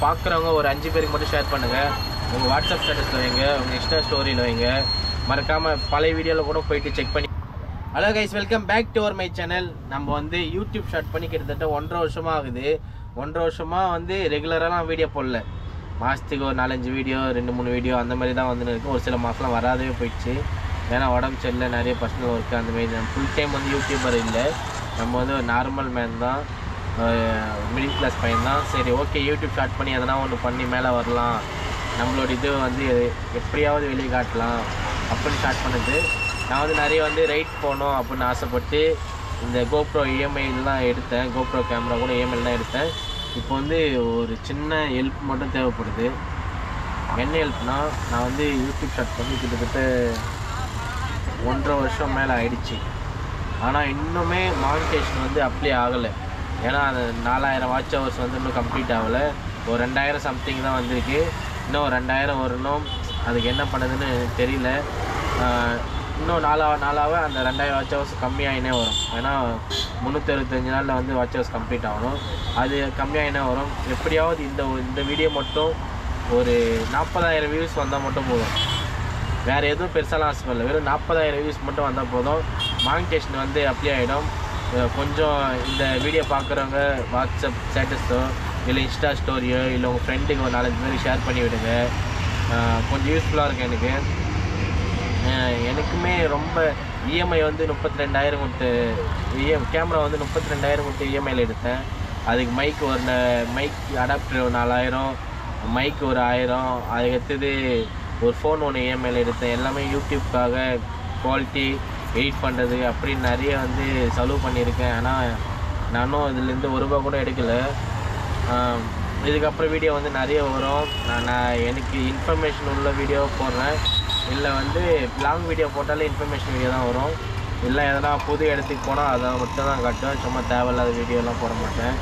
பார்க்குறவங்க ஒரு 5 பேருக்கு மட்டும் ஷேர் பண்ணுங்கள். உங்கள் வாட்ஸ்அப் ஸ்டேட்டஸில் வைங்க, உங்கள் இன்ஸ்டா ஸ்டோரியில் வைங்க. மறக்காமல் பழைய வீடியோவில் கூட போயிட்டு செக் பண்ணி. Hello guys, welcome back to our my channel. நம்ம வந்து யூடியூப் ஸ்டார்ட் பண்ணி கிட்டத்தட்ட 1.5 வருஷமாக ஆகுது. 1.5 வருஷமாக வந்து ரெகுலராக வீடியோ போடல. மாதத்துக்கு ஒரு 4-5 வீடியோ, 2-3 வீடியோ அந்த மாதிரி தான் வந்து இருக்குது. ஒரு சில மாதம்லாம் வராதே போயிடுச்சு. ஏன்னா உடம்பு சரியில்லை, நிறைய பர்சனல் ஒர்க்கு அந்தமாரி. நம்ம ஃபுல் டைம் வந்து யூடியூபர் இல்லை. நம்ம வந்து ஒரு நார்மல் மேன் தான், மிடில் கிளாஸ் பையன் தான். சரி, ஓகே, யூடியூப் ஸ்டார்ட் பண்ணி எதனா ஒன்று பண்ணி மேலே வரலாம், நம்மளோட இது வந்து எப்படியாவது வெளியே காட்டலாம் அப்படின்னு ஸ்டார்ட் பண்ணுது. நான் வந்து நிறைய வந்து ரைட் போகணும் அப்படின்னு ஆசைப்பட்டு இந்த கோப்ரோ இஎம்ஐலாம் எடுத்தேன். கோப்ரோ கேமரா கூட இஎம்ஐ தான் எடுத்தேன். இப்போ வந்து ஒரு சின்ன ஹெல்ப் மட்டும் தேவைப்படுது. என்ன ஹெல்ப்னா, நான் வந்து யூடியூப் ஸ்டார்ட் பண்ணி கிட்டத்தட்ட 1.5 வருஷம் மேலே ஆயிடுச்சு. ஆனால் இன்னுமே மானிட்டேஷன் வந்து அப்ளை ஆகலை. ஏன்னா அந்த 4000 வாட்ச் ஹவர்ஸ் வந்து இன்னும் கம்ப்ளீட் ஆகலை. ஒரு 2000 சம்திங் தான் வந்திருக்கு. இன்னும் 2000 வரணும். அதுக்கு என்ன பண்ணுதுன்னு தெரியல. இன்னும் நாளாக அந்த 2000 வாட்ச் ஹவர்ஸ் கம்மியாகினே வரும். ஏன்னா 365 நாளில் வந்து வாட்ச் ஹவர்ஸ் கம்ப்ளீட் ஆகணும். அது கம்மியாகினே வரும். எப்படியாவது இந்த வீடியோ மட்டும் ஒரு 40,000 வியூஸ் வந்தால் மட்டும் போதும். வேறு எதுவும் பெருசாலாம் ஆசைப்படல. வெறும் 40,000 வியூஸ் மட்டும் வந்தால் போதும். மானிட்டேஷன் வந்து அப்ளை ஆகிடும். கொஞ்சம் இந்த வீடியோ பார்க்குறவங்க வாட்ஸ்அப் ஸ்டேட்டஸோ இல்லை இன்ஸ்டா ஸ்டோரியோ இல்லை உங்கள் ஃப்ரெண்டுக்கு ஒரு 4-5 பேருக்கு ஷேர் பண்ணி விடுங்க. கொஞ்சம் யூஸ்ஃபுல்லாக இருக்கும் எனக்கு. எனக்குமே ரொம்ப இஎம்ஐ வந்து 32,000 கொடுத்து கேமரா வந்து 32,000 கொடுத்து இஎம்ஐயில் எடுத்தேன். அதுக்கு மைக் அடாப்டர் ஒரு 4,000, மைக் ஒரு 1000, அதுக்கு எடுத்தது ஒரு ஃபோன் ஒன்று இஎம்ஐயில் எடுத்தேன். எல்லாமே யூடியூப்காக குவாலிட்டி எடிட் பண்ணுறது அப்படின்னு நிறைய வந்து செலவு பண்ணியிருக்கேன். ஆனால் நானும் இதுலேருந்து ₹1 கூட எடுக்கலை. இதுக்கப்புறம் வீடியோ வந்து நிறைய வரும். நான் எனக்கு இன்ஃபர்மேஷன் உள்ள வீடியோ போடுறேன். இல்லை வந்து லாங் வீடியோ போட்டாலே இன்ஃபர்மேஷன் வீடியோ தான் வரும். இல்லை எதனா புது இடத்துக்கு போனால் அதை மட்டும் தான் காட்டுவேன். சும்மா தேவையில்லாத வீடியோலாம் போட மாட்டேன்.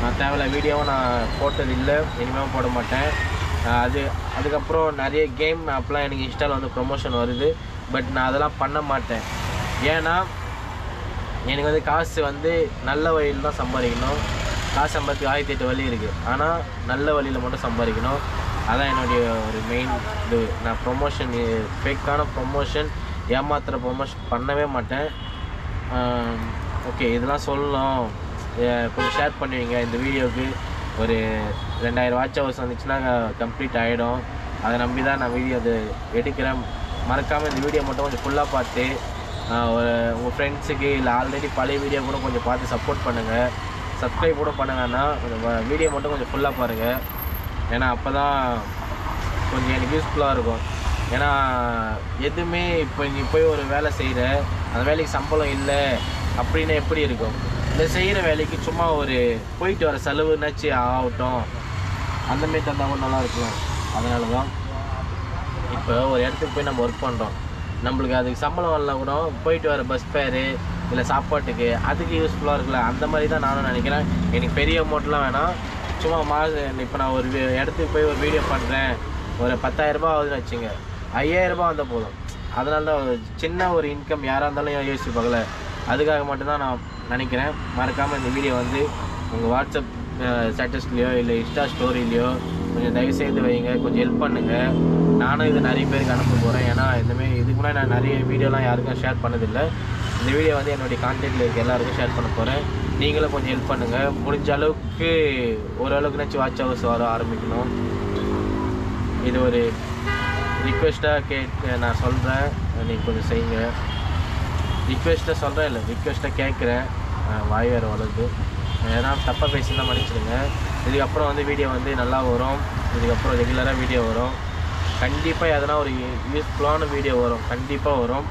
நான் தேவையில்லாத வீடியோவும் நான் போட்டது இல்லை, இனிமேல் போட மாட்டேன். அதுக்கப்புறம் நிறைய கேம் ஆப்லாம் எனக்கு இன்ஸ்டாவில் வந்து ப்ரொமோஷன் வருது. பட் நான் அதெல்லாம் பண்ண மாட்டேன். ஏன்னா எனக்கு வந்து காசு வந்து நல்ல வழியில் தான் சம்பாதிக்கணும். காசு சம்பாதிக்க 1008 வழி இருக்குது. ஆனால் நல்ல வழியில் மட்டும் சம்பாதிக்கணும். அதான் என்னுடைய ஒரு மெயின் இது. நான் ப்ரொமோஷன், ஃபேக்கான ப்ரொமோஷன், ஏமாத்துகிற ப்ரொமோஷன் பண்ணவே மாட்டேன். ஓகே, இதெல்லாம் சொல்லணும். கொஞ்சம் ஷேர் பண்ணுவீங்க. இந்த வீடியோவுக்கு ஒரு 2000 வாட்ச் ஹவர்ஸ் வந்துச்சுன்னா கம்ப்ளீட் ஆகிடும். அதை நம்பி தான் நான் வீடியோ அது எடுக்கிறேன். மறக்காமல் இந்த வீடியோ மட்டும் கொஞ்சம் ஃபுல்லாக பார்த்து உங்கள் ஃப்ரெண்ட்ஸுக்கு இல்லை ஆல்ரெடி பழைய வீடியோ கூட கொஞ்சம் பார்த்து சப்போர்ட் பண்ணுங்கள். சப்ஸ்கிரைப் கூட பண்ணுங்கன்னா வீடியோ மட்டும் கொஞ்சம் ஃபுல்லாக பாருங்கள். ஏன்னா அப்போ தான் கொஞ்சம் எனக்கு யூஸ்ஃபுல்லாக இருக்கும். ஏன்னா எதுவுமே இப்போ நீ போய் ஒரு வேலை செய்கிற, அந்த வேலைக்கு சம்பளம் இல்லை அப்படின்னு எப்படி இருக்கும்? இந்த செய்கிற வேலைக்கு சும்மா ஒரு போயிட்டு வர செலவுனாச்சு ஆகட்டும், அந்தமாரி தந்தால் கூட நல்லா இருக்கும். அதனால தான் இப்போ ஒரு இடத்துக்கு போய் நம்ம ஒர்க் பண்ணுறோம். நம்மளுக்கு அதுக்கு சம்பளம் வரலாம் கூட, போயிட்டு வர பஸ் ஃபேரு இல்லை சாப்பாட்டுக்கு அதுக்கு யூஸ்ஃபுல்லாக இருக்குல்ல. அந்த மாதிரி தான் நானும் நினைக்கிறேன். எனக்கு பெரிய அமௌண்ட்லாம் வேணாம். சும்மா இப்போ நான் ஒரு இடத்துக்கு போய் ஒரு வீடியோ பண்ணுறேன், ஒரு 10,000 ஆகுதுன்னு வச்சுங்க, 5,000 வந்தால் போதும். அதனால தான் சின்ன ஒரு இன்கம் யாராக இருந்தாலும் யோசிச்சுப்பாங்கள்ல, அதுக்காக மட்டும்தான் நான் நினைக்கிறேன். மறக்காமல் இந்த வீடியோ வந்து உங்கள் வாட்ஸ்அப் ஸ்டேட்டஸ்லேயோ இல்லை இன்ஸ்டா ஸ்டோரிலேயோ கொஞ்சம் தயவுசெய்து வைங்க. கொஞ்சம் ஹெல்ப் பண்ணுங்கள். நானும் இது நிறைய பேருக்கு அனுப்ப போகிறேன். ஏன்னா இந்தமாரி இதுக்கு முன்னாடி நான் நிறைய வீடியோலாம் யாருக்கும் ஷேர் பண்ணதில்லை. இந்த வீடியோ வந்து என்னுடைய கான்டெக்ட்டில் இருக்க எல்லாருக்கும் ஷேர் பண்ண போகிறேன். நீங்களும் கொஞ்சம் ஹெல்ப் பண்ணுங்கள். முடிஞ்ச அளவுக்கு ஓரளவுக்குனாச்சும் வாட்ச் ஹவர்ஸ் வர ஆரம்பிக்கணும். இது ஒரு ரிக்வெஸ்ட்டாக நான் சொல்கிறேன். நீங்கள் கொஞ்சம் செய்யுங்க. ரிக்வெஸ்ட்டாக சொல்கிறேன், இல்லை ரிக்வெஸ்ட்டாக கேட்குறேன். வாய் வேறு வளருது. ஏன்னா தப்பாக பேசிதான் மன்னிச்சிடுங்க. இதுக்கப்புறம் வந்து வீடியோ வந்து நல்லா வரும். இதுக்கப்புறம் ரெகுலராக வீடியோ வரும். கண்டிப்பாக எதனா ஒரு யூஸ்ஃபுல்லான வீடியோ வரும், கண்டிப்பாக வரும்.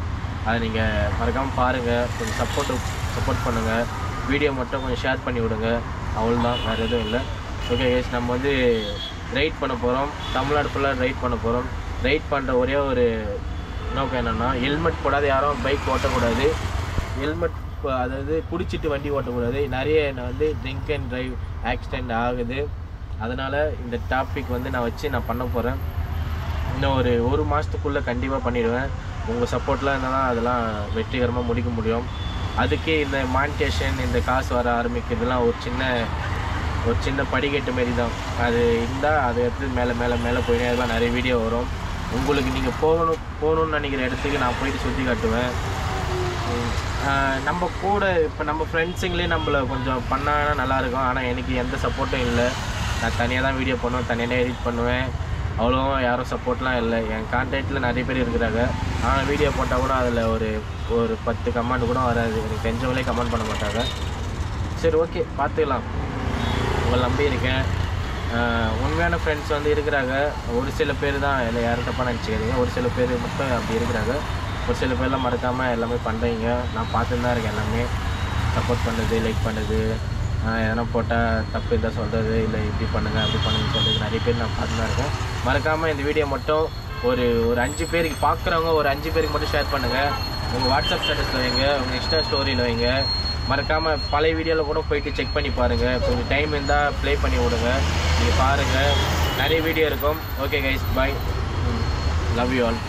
அதை நீங்கள் மறக்காமல் பாருங்கள். கொஞ்சம் சப்போர்ட் பண்ணுங்கள். வீடியோ மட்டும் கொஞ்சம் ஷேர் பண்ணி விடுங்க. அவ்வளோதான், வேறு எதுவும் இல்லை. ஓகே கைஸ், நம்ம வந்து ரைட் பண்ண போகிறோம். தமிழ்நாடு ஃபுல்லாக ரைட் பண்ண போகிறோம். ரைட் பண்ணுற ஒரே ஒரு நோக்கம் என்னென்னா, ஹெல்மெட் போடாத யாரும் பைக் ஓட்டக்கூடாது. ஹெல்மெட் அதாவது குடிச்சிட்டு வண்டி ஓட்டக்கூடாது. நிறைய வந்து ட்ரிங்க் அண்ட் ட்ரைவ் ஆக்சிடெண்ட் ஆகுது. அதனால் இந்த டாபிக் வந்து நான் பண்ண போகிறேன். இன்னும் ஒரு மாதத்துக்குள்ளே கண்டிப்பாக பண்ணிவிடுவேன். உங்கள் சப்போர்ட்லாம் இருந்தால் தான் அதெல்லாம் வெற்றிகரமாக முடிக்க முடியும். அதுக்கு இந்த மானிட்டேஷன், இந்த காசு வர ஆரம்பிக்கிறதுலாம் ஒரு சின்ன ஒரு சின்ன படிக்கட்டு மாரி தான். அது இருந்தால் அதை எடுத்து மேலே மேலே மேலே போயினே அதெல்லாம் நிறைய வீடியோ வரும். உங்களுக்கு நீங்கள் போகணுன்னு நினைக்கிற இடத்துக்கு நான் போயிட்டு சுற்றி காட்டுவேன். நம்ம கூட இப்போ நம்ம ஃப்ரெண்ட்ஸுங்களே நம்மளை கொஞ்சம் பண்ணால் நல்லாயிருக்கும். ஆனால் எனக்கு எந்த சப்போர்ட்டும் இல்லை. நான் தனியாக தான் வீடியோ பண்ணுவேன், தனியாக தான் எடிட் பண்ணுவேன். அவ்வளோவா யாரும் சப்போர்ட்லாம் இல்லை. என் கான்டாக்டில் நிறைய பேர் இருக்கிறாங்க. ஆனால் வீடியோ போட்டால் கூட அதில் ஒரு 10 கமெண்ட் கூட வராது. எனக்கு தெரிஞ்சவங்களே கமெண்ட் பண்ண மாட்டாங்க. சரி, ஓகே, பார்த்துக்கலாம். உங்களை நம்பி இருக்கேன். உண்மையான ஃப்ரெண்ட்ஸ் வந்து இருக்கிறாங்க. ஒரு சில பேர் தான், இல்லை யாரும் தப்பாக நினச்சிக்கிறீங்க. ஒரு சில பேர் மட்டும் அப்படி இருக்கிறாங்க. ஒரு சில பேர்லாம் மறக்காமல் எல்லாமே பண்ணுறீங்க. நான் பார்த்துட்டு தான் இருக்கேன். எல்லாமே சப்போர்ட் பண்ணுறது, லைக் பண்ணுறது, எதனா போட்டால் தப்பு இருந்தால் சொல்கிறது, இல்லை இப்படி பண்ணுங்கள் அப்படி பண்ணுங்கன்னு சொல்கிறது நிறைய பேர் நான் பார்த்து தான் இருக்கேன். மறக்காமல் இந்த வீடியோ மட்டும் ஒரு 5 பேருக்கு பார்க்குறவங்க ஒரு 5 பேருக்கு மட்டும் ஷேர் பண்ணுங்கள். உங்கள் வாட்ஸ்அப் ஸ்டேட்டஸில் வைங்க, உங்கள் இன்ஸ்டா ஸ்டோரியில் வைங்க. மறக்காமல் பழைய வீடியோவில் கூட போயிட்டு செக் பண்ணி பாருங்கள். கொஞ்சம் டைம் இருந்தால் ப்ளே பண்ணி விடுங்க. நீங்கள் பாருங்கள், நிறைய வீடியோ இருக்கும். Okay guys, bye. Love you all.